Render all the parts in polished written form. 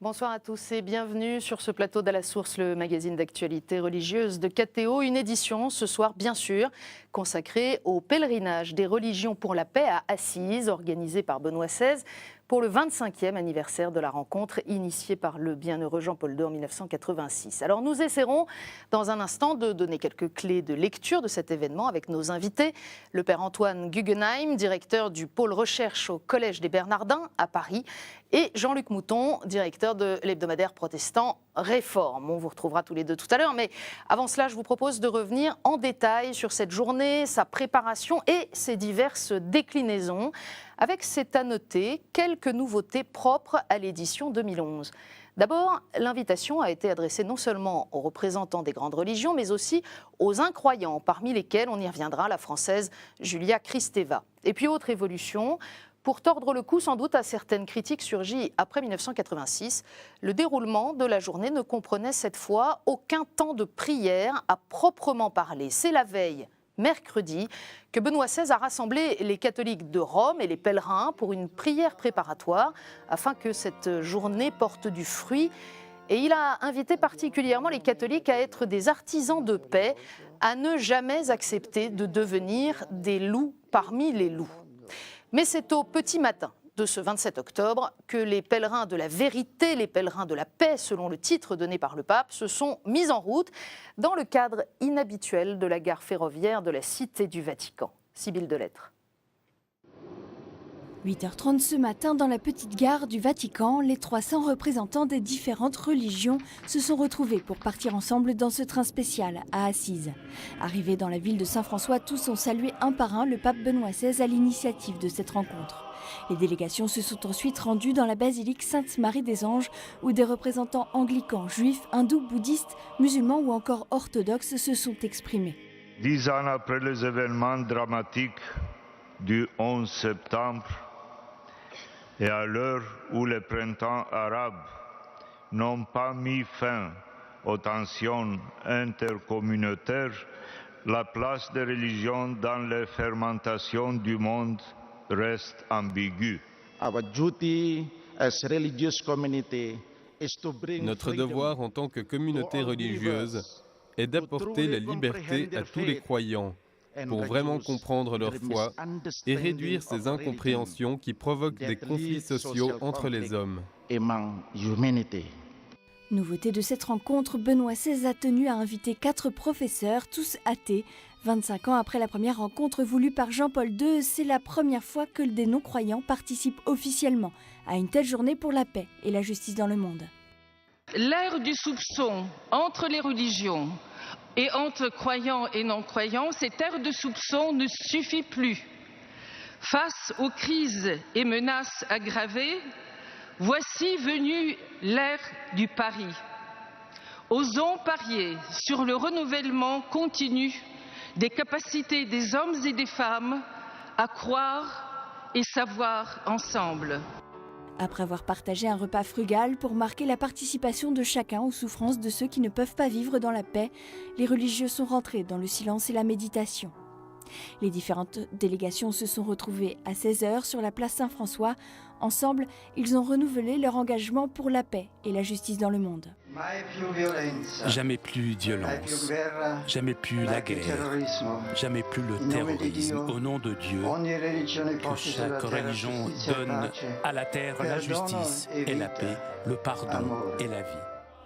Bonsoir à tous et bienvenue sur ce plateau d'À la Source, le magazine d'actualité religieuse de KTO. Une édition ce soir, bien sûr, consacrée au pèlerinage des religions pour la paix à Assise, organisé par Benoît XVI pour le 25e anniversaire de la rencontre initiée par le bienheureux Jean-Paul II en 1986. Alors nous essaierons dans un instant de donner quelques clés de lecture de cet événement avec nos invités. Le père Antoine Guggenheim, directeur du pôle recherche au Collège des Bernardins à Paris, et Jean-Luc Mouton, directeur de l'hebdomadaire protestant Réforme. On vous retrouvera tous les deux tout à l'heure, mais avant cela, je vous propose de revenir en détail sur cette journée, sa préparation et ses diverses déclinaisons, avec, c'est à noter, quelques nouveautés propres à l'édition 2011. D'abord, l'invitation a été adressée non seulement aux représentants des grandes religions, mais aussi aux incroyants, parmi lesquels, on y reviendra, la française Julia Kristeva. Et puis, autre évolution, pour tordre le cou sans doute à certaines critiques surgies après 1986, le déroulement de la journée ne comprenait cette fois aucun temps de prière à proprement parler. C'est la veille, mercredi, que Benoît XVI a rassemblé les catholiques de Rome et les pèlerins pour une prière préparatoire afin que cette journée porte du fruit. Et il a invité particulièrement les catholiques à être des artisans de paix, à ne jamais accepter de devenir des loups parmi les loups. Mais c'est au petit matin de ce 27 octobre que les pèlerins de la vérité, les pèlerins de la paix, selon le titre donné par le pape, se sont mis en route dans le cadre inhabituel de la gare ferroviaire de la Cité du Vatican. Sybille Delettre. 8h30 ce matin, dans la petite gare du Vatican, les 300 représentants des différentes religions se sont retrouvés pour partir ensemble dans ce train spécial à Assise. Arrivés dans la ville de Saint-François, tous ont salué un par un le pape Benoît XVI à l'initiative de cette rencontre. Les délégations se sont ensuite rendues dans la basilique Sainte-Marie des Anges, où des représentants anglicans, juifs, hindous, bouddhistes, musulmans ou encore orthodoxes se sont exprimés. 10 ans après les événements dramatiques du 11 septembre, et à l'heure où les printemps arabes n'ont pas mis fin aux tensions intercommunautaires, la place des religions dans les fermentations du monde reste ambiguë. Notre devoir en tant que communauté religieuse est d'apporter la liberté à tous les croyants pour vraiment comprendre leur foi et réduire ces incompréhensions qui provoquent des conflits sociaux entre les hommes. Nouveauté de cette rencontre, Benoît XVI a tenu à inviter 4 professeurs, tous athées. 25 ans après la première rencontre voulue par Jean-Paul II, c'est la première fois que des non-croyants participent officiellement à une telle journée pour la paix et la justice dans le monde. L'ère du soupçon entre les religions et entre croyants et non-croyants, cette ère de soupçon ne suffit plus. Face aux crises et menaces aggravées, voici venue l'ère du pari. Osons parier sur le renouvellement continu des capacités des hommes et des femmes à croire et savoir ensemble. Après avoir partagé un repas frugal pour marquer la participation de chacun aux souffrances de ceux qui ne peuvent pas vivre dans la paix, les religieux sont rentrés dans le silence et la méditation. Les différentes délégations se sont retrouvées à 16h sur la place Saint-François. Ensemble, ils ont renouvelé leur engagement pour la paix et la justice dans le monde. Jamais plus violence, jamais plus la guerre, jamais plus le terrorisme. Au nom de Dieu, que chaque religion donne à la terre la justice et la paix, le pardon et la vie.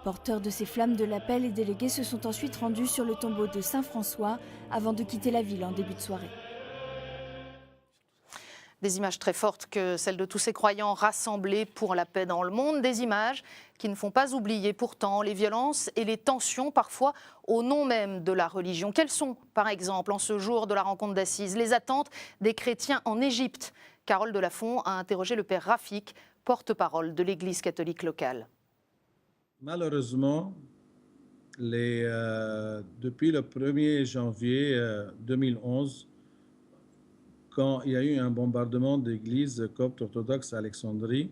Porteurs de ces flammes de la paix, les délégués se sont ensuite rendus sur le tombeau de Saint-François avant de quitter la ville en début de soirée. Des images très fortes que celles de tous ces croyants rassemblés pour la paix dans le monde, des images qui ne font pas oublier pourtant les violences et les tensions parfois au nom même de la religion. Quelles sont, par exemple, en ce jour de la rencontre d'Assise, les attentes des chrétiens en Égypte? Carole Delafont a interrogé le père Rafik, porte-parole de l'Église catholique locale. Malheureusement, depuis le 1er janvier 2011, quand il y a eu un bombardement d'églises coptes orthodoxes à Alexandrie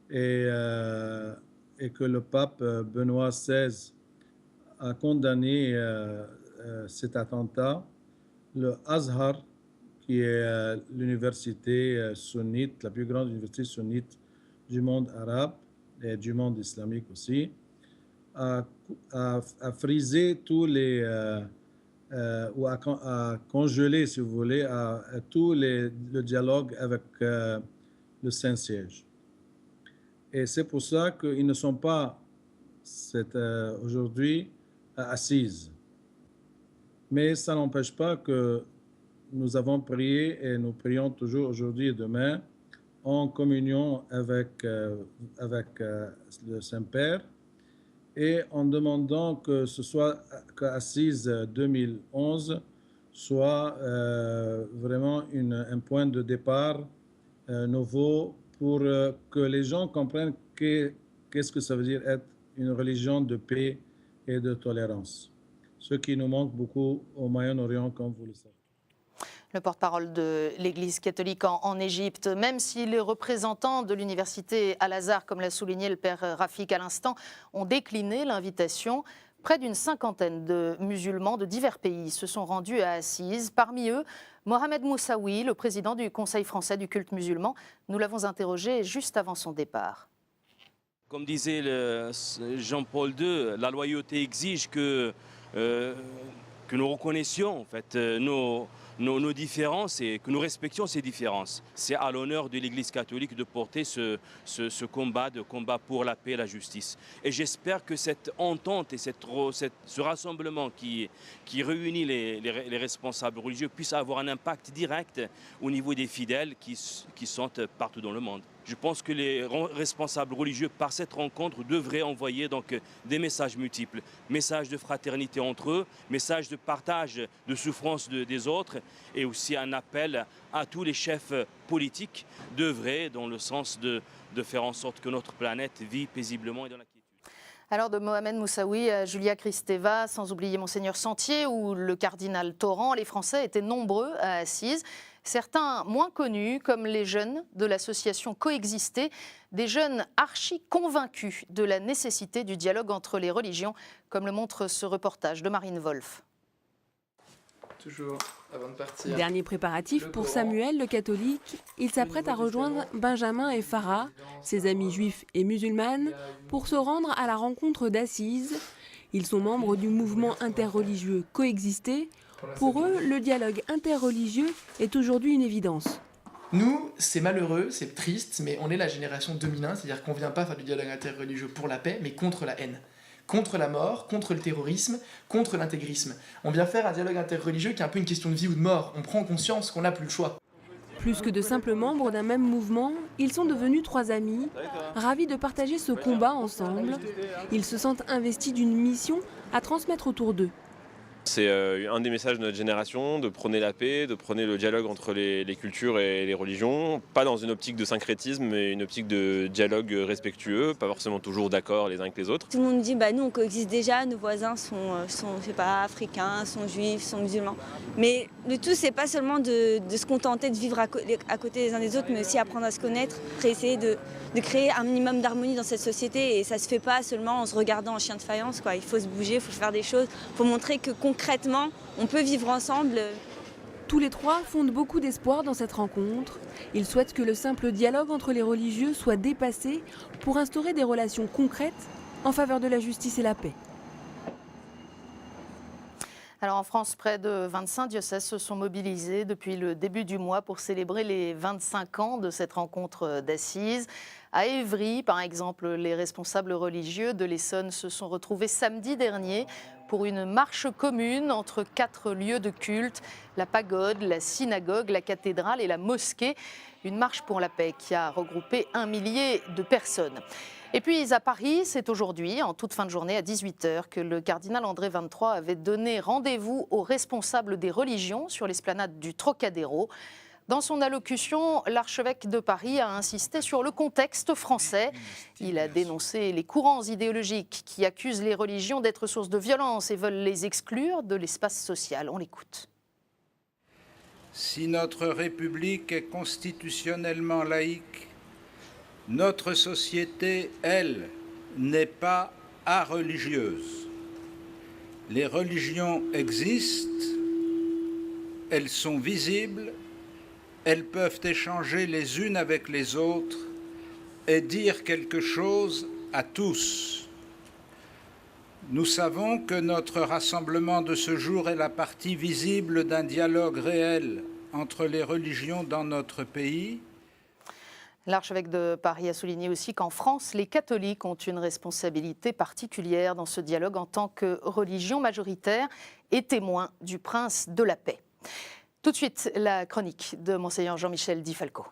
et que le pape Benoît XVI a condamné cet attentat, le Azhar, qui est l'université sunnite, la plus grande université sunnite du monde arabe, et du monde islamique aussi, a frisé tous les, ou à congeler, si vous voulez, tout le dialogue avec le Saint-Siège. Et c'est pour ça qu'ils ne sont pas aujourd'hui assises. Mais ça n'empêche pas que nous avons prié et nous prions toujours aujourd'hui et demain en communion avec le Saint-Père et en demandant que ce soit qu'Assise 2011 soit vraiment un point de départ nouveau pour que les gens comprennent qu'est-ce que ça veut dire être une religion de paix et de tolérance. Ce qui nous manque beaucoup au Moyen-Orient, comme vous le savez. Le porte-parole de l'Église catholique en Égypte, même si les représentants de l'université Al-Azhar, comme l'a souligné le père Rafik à l'instant, ont décliné l'invitation, près d'une cinquantaine de musulmans de divers pays se sont rendus à Assise. Parmi eux, Mohamed Moussaoui, le président du Conseil français du culte musulman. Nous l'avons interrogé juste avant son départ. Comme disait Jean-Paul II, la loyauté exige que nous reconnaissions en fait, nos différences et que nous respections ces différences. C'est à l'honneur de l'Église catholique de porter ce combat pour la paix et la justice. Et j'espère que cette entente et ce rassemblement qui réunit les responsables religieux puisse avoir un impact direct au niveau des fidèles qui sont partout dans le monde. Je pense que les responsables religieux, par cette rencontre, devraient envoyer donc des messages multiples. Messages de fraternité entre eux, messages de partage de souffrance des autres et aussi un appel à tous les chefs politiques d'œuvrer dans le sens de faire en sorte que notre planète vit paisiblement et dans la quiétude. Alors de Mohamed Moussaoui à Julia Kristeva, sans oublier Monseigneur Sentier ou le cardinal Torrent, les Français étaient nombreux à Assise. Certains moins connus, comme les jeunes de l'association Coexister, des jeunes archi-convaincus de la nécessité du dialogue entre les religions, comme le montre ce reportage de Marine Wolf. Toujours avant de partir. Dernier préparatif pour Samuel, le catholique. Il s'apprête à rejoindre Benjamin et Farah, ses amis juifs et musulmanes, pour se rendre à la rencontre d'Assise. Ils sont membres du mouvement interreligieux Coexister. Pour eux, le dialogue interreligieux est aujourd'hui une évidence. Nous, c'est malheureux, c'est triste, mais on est la génération 2001, c'est-à-dire qu'on ne vient pas faire du dialogue interreligieux pour la paix, mais contre la haine. Contre la mort, contre le terrorisme, contre l'intégrisme. On vient faire un dialogue interreligieux qui est un peu une question de vie ou de mort. On prend conscience qu'on n'a plus le choix. Plus que de simples membres d'un même mouvement, ils sont devenus 3 amis, ravis de partager ce combat ensemble. Ils se sentent investis d'une mission à transmettre autour d'eux. C'est un des messages de notre génération, de prôner la paix, de prôner le dialogue entre les cultures et les religions, pas dans une optique de syncrétisme, mais une optique de dialogue respectueux, pas forcément toujours d'accord les uns avec les autres. Tout le monde dit nous on coexiste déjà, nos voisins sont je sais pas, africains, sont juifs, sont musulmans. Mais le tout c'est pas seulement de se contenter de vivre à côté les uns des autres, mais aussi apprendre à se connaître, essayer de créer un minimum d'harmonie dans cette société. Et ça se fait pas seulement en se regardant en chien de faïence, quoi. Il faut se bouger, il faut faire des choses, il faut montrer que concrètement, on peut vivre ensemble. Tous les 3 fondent beaucoup d'espoir dans cette rencontre. Ils souhaitent que le simple dialogue entre les religieux soit dépassé pour instaurer des relations concrètes en faveur de la justice et la paix. Alors en France, près de 25 diocèses se sont mobilisés depuis le début du mois pour célébrer les 25 ans de cette rencontre d'Assise. À Évry, par exemple, les responsables religieux de l'Essonne se sont retrouvés samedi dernier pour une marche commune entre 4 lieux de culte, la pagode, la synagogue, la cathédrale et la mosquée. Une marche pour la paix qui a regroupé 1 millier de personnes. Et puis à Paris, c'est aujourd'hui, en toute fin de journée à 18h, que le cardinal André XXIII avait donné rendez-vous aux responsables des religions sur l'esplanade du Trocadéro. Dans son allocution, l'archevêque de Paris a insisté sur le contexte français. Il a dénoncé les courants idéologiques qui accusent les religions d'être source de violence et veulent les exclure de l'espace social. On l'écoute. Si notre République est constitutionnellement laïque, notre société, elle, n'est pas areligieuse. Les religions existent, elles sont visibles, elles peuvent échanger les unes avec les autres et dire quelque chose à tous. Nous savons que notre rassemblement de ce jour est la partie visible d'un dialogue réel entre les religions dans notre pays. L'archevêque de Paris a souligné aussi qu'en France, les catholiques ont une responsabilité particulière dans ce dialogue en tant que religion majoritaire et témoin du prince de la paix. Tout de suite, la chronique de Monseigneur Jean-Michel Di Falco.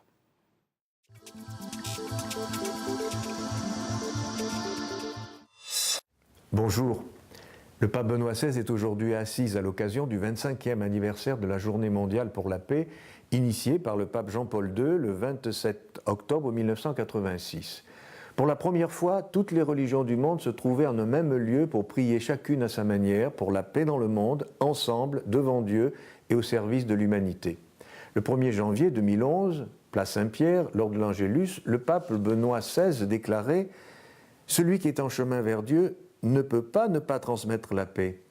Bonjour. Le pape Benoît XVI est aujourd'hui à Assise à l'occasion du 25e anniversaire de la Journée mondiale pour la paix, initiée par le pape Jean-Paul II le 27 octobre 1986. Pour la première fois, toutes les religions du monde se trouvaient en un même lieu pour prier chacune à sa manière pour la paix dans le monde, ensemble, devant Dieu et au service de l'humanité. Le 1er janvier 2011, place Saint-Pierre, lors de l'Angélus, le pape Benoît XVI déclarait « Celui qui est en chemin vers Dieu ne peut pas ne pas transmettre la paix.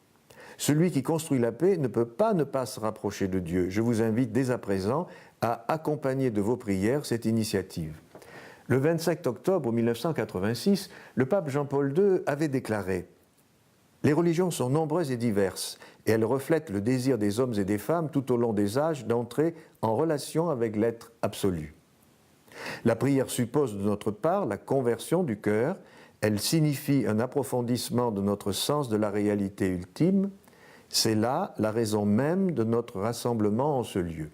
Celui qui construit la paix ne peut pas ne pas se rapprocher de Dieu. Je vous invite dès à présent à accompagner de vos prières cette initiative. » Le 27 octobre 1986, le pape Jean-Paul II avait déclaré « Les religions sont nombreuses et diverses, et elles reflètent le désir des hommes et des femmes tout au long des âges d'entrer en relation avec l'être absolu. La prière suppose de notre part la conversion du cœur. Elle signifie un approfondissement de notre sens de la réalité ultime. C'est là la raison même de notre rassemblement en ce lieu. »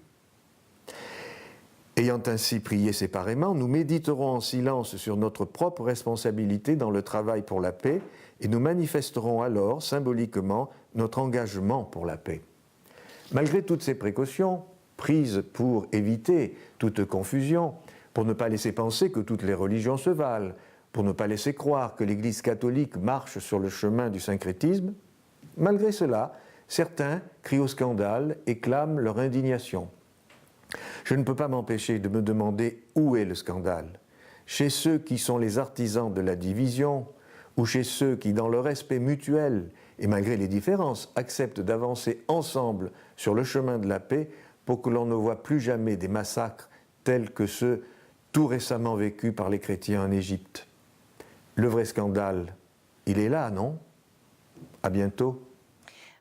Ayant ainsi prié séparément, nous méditerons en silence sur notre propre responsabilité dans le travail pour la paix et nous manifesterons alors symboliquement notre engagement pour la paix. Malgré toutes ces précautions, prises pour éviter toute confusion, pour ne pas laisser penser que toutes les religions se valent, pour ne pas laisser croire que l'Église catholique marche sur le chemin du syncrétisme, malgré cela, certains crient au scandale et clament leur indignation. Je ne peux pas m'empêcher de me demander où est le scandale. Chez ceux qui sont les artisans de la division, ou chez ceux qui, dans le respect mutuel et malgré les différences, acceptent d'avancer ensemble sur le chemin de la paix pour que l'on ne voit plus jamais des massacres tels que ceux tout récemment vécus par les chrétiens en Égypte. Le vrai scandale, il est là, non? À bientôt.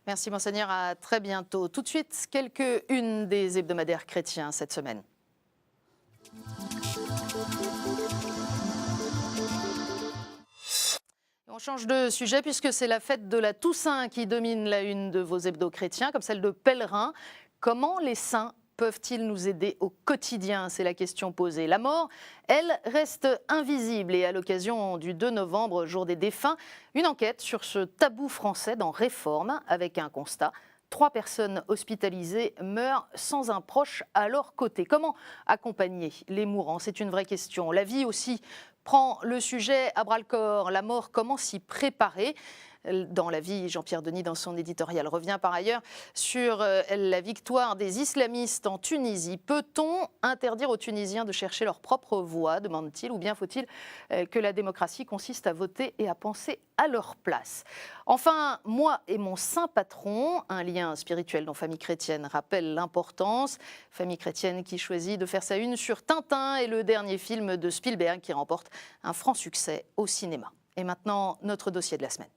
Merci Monseigneur, à très bientôt. Tout de suite, quelques-unes des hebdomadaires chrétiens cette semaine. On change de sujet puisque c'est la fête de la Toussaint qui domine la une de vos hebdos chrétiens, comme celle de pèlerins. Comment les saints peuvent-ils nous aider au quotidien? C'est la question posée. La mort, elle, reste invisible. Et à l'occasion du 2 novembre, jour des défunts, une enquête sur ce tabou français dans Réforme, avec un constat. 3 personnes hospitalisées meurent sans un proche à leur côté. Comment accompagner les mourants? C'est une vraie question. La vie aussi prend le sujet à bras-le-corps. La mort, comment s'y préparer? Dans la vie, Jean-Pierre Denis, dans son éditorial, revient par ailleurs sur la victoire des islamistes en Tunisie. Peut-on interdire aux Tunisiens de chercher leur propre voie, demande-t-il, ou bien faut-il que la démocratie consiste à voter et à penser à leur place? Enfin, Moi et mon saint patron, un lien spirituel dont Famille Chrétienne rappelle l'importance. Famille Chrétienne qui choisit de faire sa une sur Tintin et le dernier film de Spielberg qui remporte un franc succès au cinéma. Et maintenant, notre dossier de la semaine.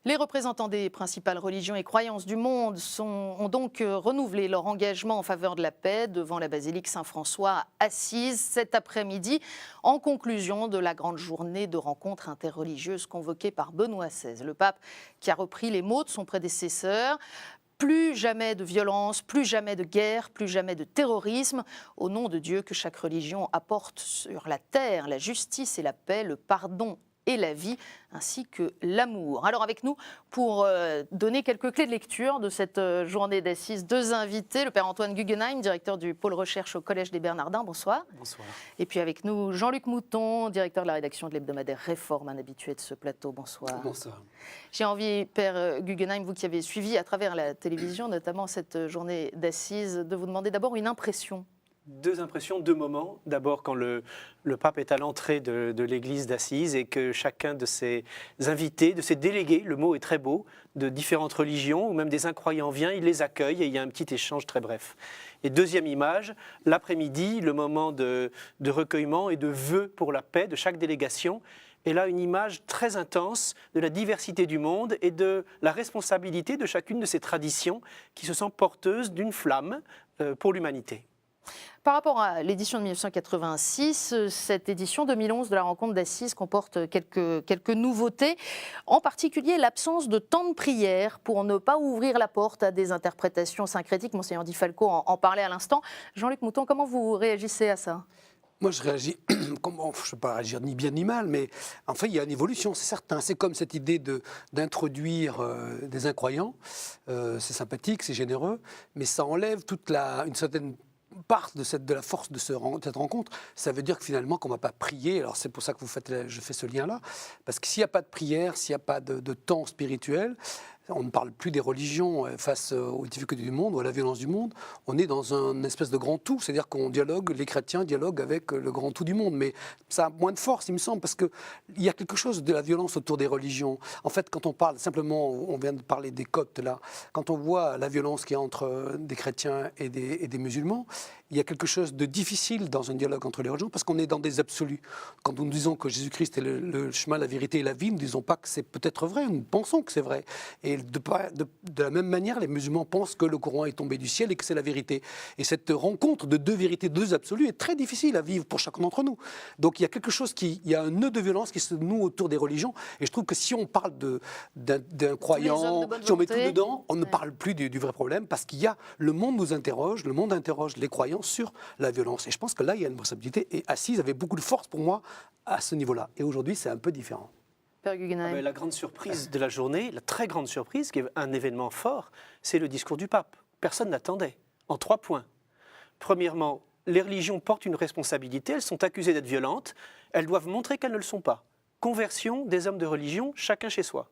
Les représentants des principales religions et croyances du monde ont donc renouvelé leur engagement en faveur de la paix devant la basilique Saint-François à Assise cet après-midi, en conclusion de la grande journée de rencontres interreligieuses convoquée par Benoît XVI. Le pape qui a repris les mots de son prédécesseur. Plus jamais de violence, plus jamais de guerre, plus jamais de terrorisme. Au nom de Dieu que chaque religion apporte sur la terre la justice et la paix, le pardon et la vie, ainsi que l'amour. Alors avec nous, pour donner quelques clés de lecture de cette journée d'assises, 2 invités. Le Père Antoine Guggenheim, directeur du pôle recherche au Collège des Bernardins. Bonsoir. Bonsoir. Et puis avec nous, Jean-Luc Mouton, directeur de la rédaction de l'hebdomadaire Réforme, un habitué de ce plateau. Bonsoir. Bonsoir. J'ai envie, Père Guggenheim, vous qui avez suivi à travers la télévision, notamment cette journée d'assises, de vous demander d'abord une impression deux impressions, deux moments. D'abord, quand le pape est à l'entrée de l'église d'Assise et que chacun de ses invités, de ses délégués, le mot est très beau, de différentes religions ou même des incroyants vient, il les accueille et il y a un petit échange très bref. Et deuxième image, l'après-midi, le moment de recueillement et de vœux pour la paix de chaque délégation. Et là, une image très intense de la diversité du monde et de la responsabilité de chacune de ces traditions qui se sent porteuses d'une flamme pour l'humanité. Par rapport à l'édition de 1986, cette édition 2011 de la rencontre d'Assise comporte quelques nouveautés, en particulier l'absence de temps de prière pour ne pas ouvrir la porte à des interprétations syncrétiques. Monseigneur Di Falco en parlait à l'instant. Jean-Luc Mouton, comment vous réagissez à ça ? Moi, je réagis, je ne vais pas réagir ni bien ni mal, mais en fait, il y a une évolution, c'est certain. C'est comme cette idée d'introduire des incroyants. C'est sympathique, c'est généreux, mais ça enlève une certaine part de la force de cette rencontre. Ça veut dire que finalement, qu'on ne va pas prier. Alors, c'est pour ça que je fais ce lien-là. Parce que s'il n'y a pas de prière, s'il n'y a pas de temps spirituel, on ne parle plus des religions face aux difficultés du monde ou à la violence du monde. On est dans une espèce de grand tout, c'est-à-dire qu'on dialogue, les chrétiens dialoguent avec le grand tout du monde. Mais ça a moins de force, il me semble, parce qu'il y a quelque chose de la violence autour des religions. En fait, quand on parle simplement, on vient de parler des Coptes là, quand on voit la violence qu'il y a entre des chrétiens et des musulmans, il y a quelque chose de difficile dans un dialogue entre les religions, parce qu'on est dans des absolus. Quand nous disons que Jésus-Christ est le chemin, la vérité et la vie, nous ne disons pas que c'est peut-être vrai, nous pensons que c'est vrai. Et de la même manière, les musulmans pensent que le Coran est tombé du ciel et que c'est la vérité. Et cette rencontre de deux vérités, deux absolus, est très difficile à vivre pour chacun d'entre nous. Donc il y a quelque chose il y a un nœud de violence qui se noue autour des religions. Et je trouve que si on parle d'un croyant, si on met tout dedans, on ne parle plus du vrai problème, parce qu'il y a, le monde nous interroge, le monde interroge les croyants sur la violence. Et je pense que là, il y a une responsabilité. Et Assise avait beaucoup de force pour moi à ce niveau-là. Et aujourd'hui, c'est un peu différent. La grande surprise de la journée, la très grande surprise, qui est un événement fort, c'est le discours du pape. Personne n'attendait. En 3 points. Premièrement, les religions portent une responsabilité, elles sont accusées d'être violentes, elles doivent montrer qu'elles ne le sont pas. Conversion des hommes de religion, chacun chez soi.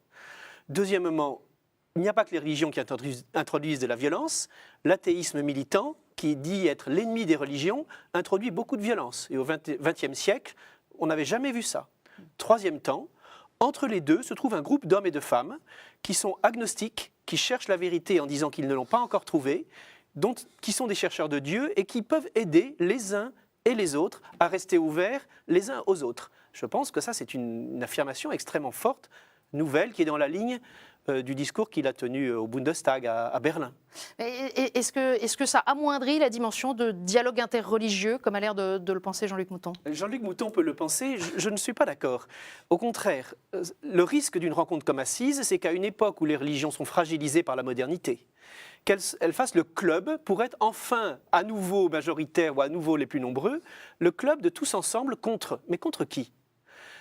Deuxièmement, il n'y a pas que les religions qui introduisent de la violence. L'athéisme militant, qui dit être l'ennemi des religions, introduit beaucoup de violence. Et au XXe siècle, on n'avait jamais vu ça. Troisième temps, entre les deux se trouve un groupe d'hommes et de femmes qui sont agnostiques, qui cherchent la vérité en disant qu'ils ne l'ont pas encore trouvée, qui sont des chercheurs de Dieu et qui peuvent aider les uns et les autres à rester ouverts les uns aux autres. Je pense que ça, c'est une affirmation extrêmement forte, nouvelle, qui est dans la ligne du discours qu'il a tenu au Bundestag à Berlin. Est-ce que ça amoindrit la dimension de dialogue interreligieux, comme a l'air de le penser Jean-Luc Mouton ? Jean-Luc Mouton peut le penser, je ne suis pas d'accord. Au contraire, le risque d'une rencontre comme Assise, c'est qu'à une époque où les religions sont fragilisées par la modernité, qu'elles fassent le club pour être enfin à nouveau majoritaires ou à nouveau les plus nombreux, le club de tous ensemble contre. Mais contre qui ?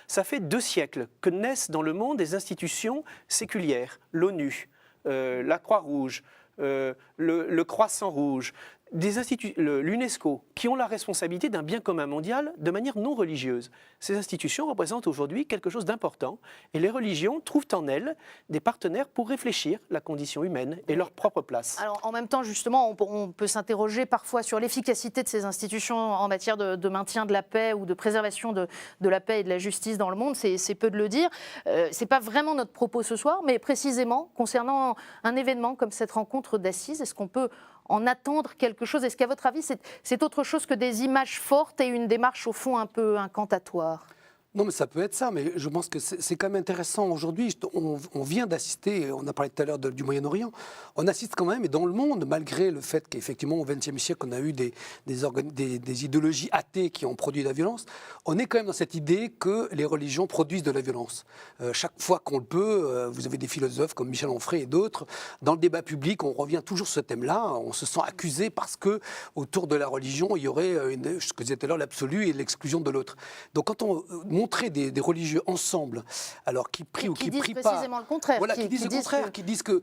Ça fait 2 siècles que naissent dans le monde des institutions séculières, l'ONU, la Croix-Rouge, le Croissant Rouge, l'UNESCO, qui ont la responsabilité d'un bien commun mondial de manière non religieuse. Ces institutions représentent aujourd'hui quelque chose d'important et les religions trouvent en elles des partenaires pour réfléchir la condition humaine et leur propre place. Alors en même temps, justement, on peut s'interroger parfois sur l'efficacité de ces institutions en matière de maintien de la paix ou de préservation de la paix et de la justice dans le monde, c'est peu de le dire. Ce n'est pas vraiment notre propos ce soir, mais précisément concernant un événement comme cette rencontre d'Assise, est-ce qu'on peut en attendre quelque chose ? Est-ce qu'à votre avis, c'est autre chose que des images fortes et une démarche au fond un peu incantatoire ? Non, mais ça peut être ça, mais je pense que c'est quand même intéressant aujourd'hui. On vient d'assister, on a parlé tout à l'heure du Moyen-Orient, on assiste quand même, et dans le monde, malgré le fait qu'effectivement au XXe siècle, on a eu des idéologies athées qui ont produit de la violence, on est quand même dans cette idée que les religions produisent de la violence. Chaque fois qu'on le peut, vous avez des philosophes comme Michel Onfray et d'autres, dans le débat public, on revient toujours sur ce thème-là, on se sent accusé parce que autour de la religion, il y aurait, ce que je disais tout à l'heure, l'absolu et l'exclusion de l'autre. Donc quand montrer des religieux ensemble, alors qui prient ou qui disent prient pas. précisément le contraire. Voilà, qui disent le contraire, qui disent que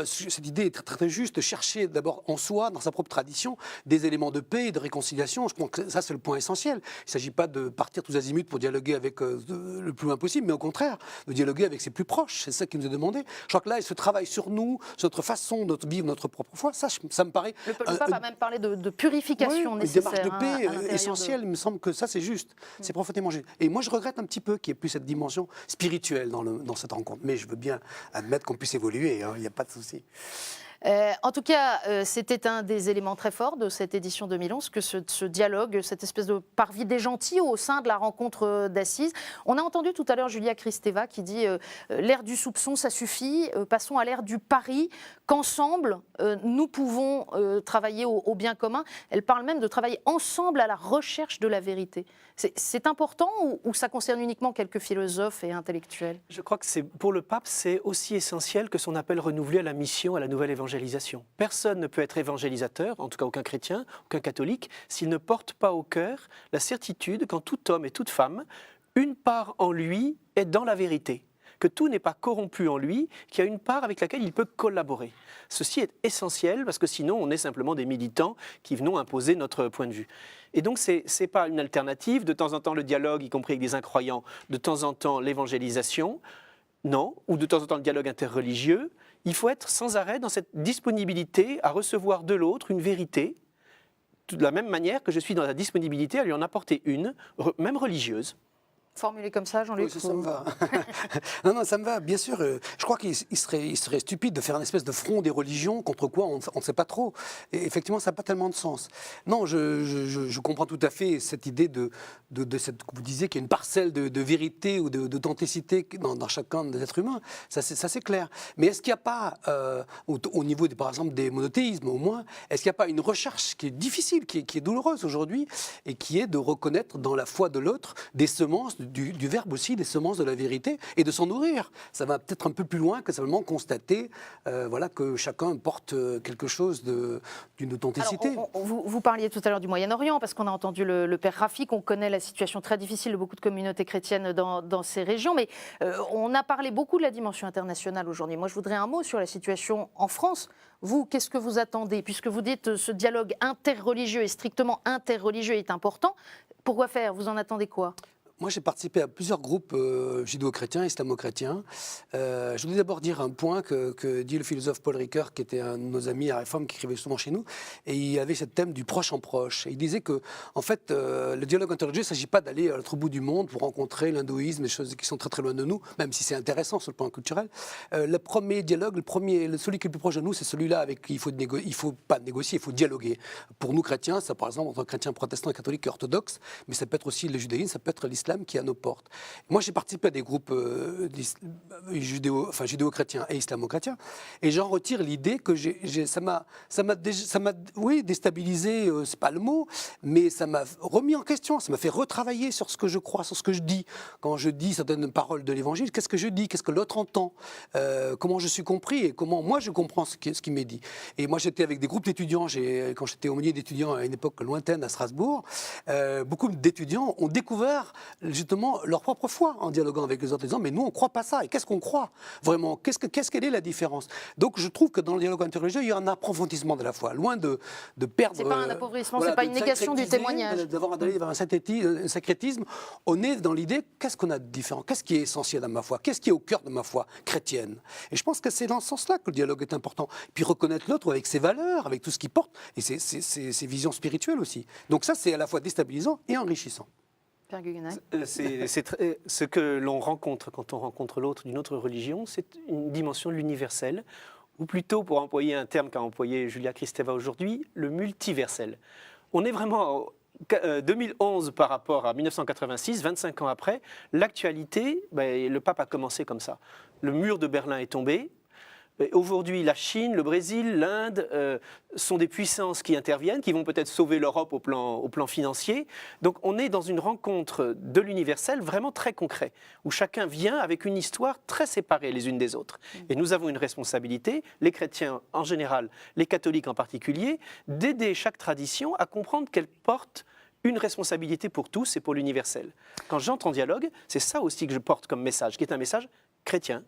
cette idée est très, très, très juste, de chercher d'abord en soi, dans sa propre tradition, des éléments de paix et de réconciliation. Je pense que ça, c'est le point essentiel. Il ne s'agit pas de partir tous azimuts pour dialoguer avec le plus loin possible, mais au contraire, de dialoguer avec ses plus proches. C'est ça qui nous est demandé. Je crois que là, ce travail sur nous, sur notre façon de vivre notre propre foi, ça me paraît... Le pape a même parlé de purification nécessaire. Une démarche de paix essentielle, il me semble que ça, c'est juste. C'est profondément juste. Et moi, je regrette un petit peu qu'il n'y ait plus cette dimension spirituelle dans cette rencontre. Mais je veux bien admettre qu'on puisse évoluer, il n'y a pas de souci. En tout cas, c'était un des éléments très forts de cette édition 2011, que ce dialogue, cette espèce de parvis des gentils au sein de la rencontre d'Assise. On a entendu tout à l'heure Julia Kristeva qui dit l'ère du soupçon, ça suffit, passons à l'ère du pari, qu'ensemble, nous pouvons travailler au bien commun. Elle parle même de travailler ensemble à la recherche de la vérité. C'est important ou ça concerne uniquement quelques philosophes et intellectuels? Je crois que pour le pape, c'est aussi essentiel que son appel renouvelé à la mission, à la nouvelle évangélisation. Personne ne peut être évangélisateur, en tout cas aucun chrétien, aucun catholique, s'il ne porte pas au cœur la certitude qu'en tout homme et toute femme, une part en lui est dans la vérité, que tout n'est pas corrompu en lui, qu'il y a une part avec laquelle il peut collaborer. Ceci est essentiel parce que sinon on est simplement des militants qui venons imposer notre point de vue. Et donc ce n'est pas une alternative, de temps en temps le dialogue, y compris avec des incroyants, de temps en temps l'évangélisation, non, ou de temps en temps le dialogue interreligieux. Il faut être sans arrêt dans cette disponibilité à recevoir de l'autre une vérité, de la même manière que je suis dans la disponibilité à lui en apporter une, même religieuse. Formulé comme ça, Jean-Luc? Oui, ça me va. non, ça me va, bien sûr. Je crois qu'il serait stupide de faire une espèce de front des religions contre quoi on ne sait pas trop. Et effectivement, ça n'a pas tellement de sens. Non, je comprends tout à fait cette idée de cette, vous disiez qu'il y a une parcelle de vérité ou d'authenticité dans chacun des êtres humains. Ça, c'est clair. Mais est-ce qu'il n'y a pas, au niveau, par exemple, des monothéismes, au moins, est-ce qu'il n'y a pas une recherche qui est difficile, qui est douloureuse aujourd'hui, et qui est de reconnaître dans la foi de l'autre des semences du verbe aussi, des semences de la vérité, et de s'en nourrir. Ça va peut-être un peu plus loin que simplement constater que chacun porte quelque chose d'une authenticité. Alors, vous parliez tout à l'heure du Moyen-Orient, parce qu'on a entendu le père Rafik, on connaît la situation très difficile de beaucoup de communautés chrétiennes dans ces régions, mais on a parlé beaucoup de la dimension internationale aujourd'hui. Moi, je voudrais un mot sur la situation en France. Vous, qu'est-ce que vous attendez? Puisque vous dites ce dialogue interreligieux et strictement interreligieux est important, pourquoi faire? Vous en attendez quoi? Moi, j'ai participé à plusieurs groupes judéo-chrétiens, islamo-chrétiens. Je voulais d'abord dire un point que dit le philosophe Paul Ricoeur, qui était un de nos amis à Réforme, qui écrivait souvent chez nous, et il avait ce thème du proche en proche. Et il disait que, en fait, le dialogue interreligieux, il ne s'agit pas d'aller à l'autre bout du monde pour rencontrer l'hindouisme, des choses qui sont très très loin de nous, même si c'est intéressant sur le plan culturel. Le premier dialogue, celui qui est le plus proche de nous, c'est celui-là avec qui il faut pas négocier, il faut dialoguer. Pour nous chrétiens, ça par exemple entre chrétiens protestants et catholiques et orthodoxes, mais ça peut être aussi le judaïsme, ça peut être l'islam qui est à nos portes. Moi, j'ai participé à des groupes judéo-chrétiens et islamo-chrétiens, et j'en retire l'idée que ça m'a déstabilisé, c'est pas le mot, mais ça m'a remis en question, ça m'a fait retravailler sur ce que je crois, sur ce que je dis. Quand je dis certaines paroles de l'Évangile, qu'est-ce que je dis, qu'est-ce que l'autre entend, comment je suis compris et comment moi je comprends ce qui m'est dit. Et moi, j'étais avec des groupes d'étudiants, quand j'étais aumônier d'étudiants à une époque lointaine à Strasbourg, beaucoup d'étudiants ont découvert justement leur propre foi en dialoguant avec les autres, en disant mais nous on ne croit pas ça, et qu'est-ce qu'on croit vraiment, quelle est la différence? Donc je trouve que dans le dialogue interreligieux il y a un approfondissement de la foi, loin de perdre... C'est pas un appauvrissement, c'est pas une négation du témoignage. D'avoir d'aller vers un sacrétisme, on est dans l'idée qu'est-ce qu'on a de différent, qu'est-ce qui est essentiel dans ma foi, qu'est-ce qui est au cœur de ma foi chrétienne. Et je pense que c'est dans ce sens-là que le dialogue est important. Puis reconnaître l'autre avec ses valeurs, avec tout ce qu'il porte, et ses visions spirituelles aussi. Donc ça c'est à la fois déstabilisant et enrichissant. Ce que l'on rencontre quand on rencontre l'autre d'une autre religion, c'est une dimension de l'universel, ou plutôt, pour employer un terme qu'a employé Julia Kristeva aujourd'hui, le multiversel. On est vraiment... 2011 par rapport à 1986, 25 ans après, l'actualité, le pape a commencé comme ça. Le mur de Berlin est tombé. Aujourd'hui, la Chine, le Brésil, l'Inde sont des puissances qui interviennent, qui vont peut-être sauver l'Europe au plan financier. Donc on est dans une rencontre de l'universel vraiment très concret, où chacun vient avec une histoire très séparée les unes des autres. Et nous avons une responsabilité, les chrétiens en général, les catholiques en particulier, d'aider chaque tradition à comprendre qu'elle porte une responsabilité pour tous et pour l'universel. Quand j'entre en dialogue, c'est ça aussi que je porte comme message, qui est un message chrétien.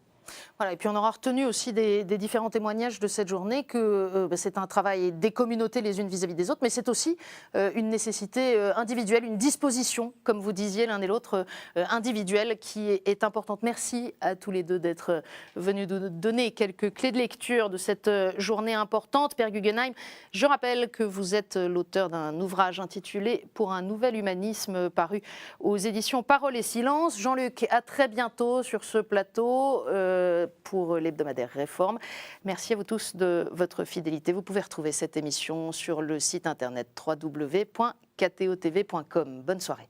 Voilà, et puis on aura retenu aussi des différents témoignages de cette journée que c'est un travail des communautés les unes vis-à-vis des autres, mais c'est aussi une nécessité individuelle, une disposition, comme vous disiez l'un et l'autre, individuelle, qui est importante. Merci à tous les deux d'être venus nous donner quelques clés de lecture de cette journée importante. Père Guggenheim, je rappelle que vous êtes l'auteur d'un ouvrage intitulé « Pour un nouvel humanisme » paru aux éditions Parole et Silence. Jean-Luc, à très bientôt sur ce plateau pour l'hebdomadaire Réforme. Merci à vous tous de votre fidélité. Vous pouvez retrouver cette émission sur le site internet www.ktotv.com. Bonne soirée.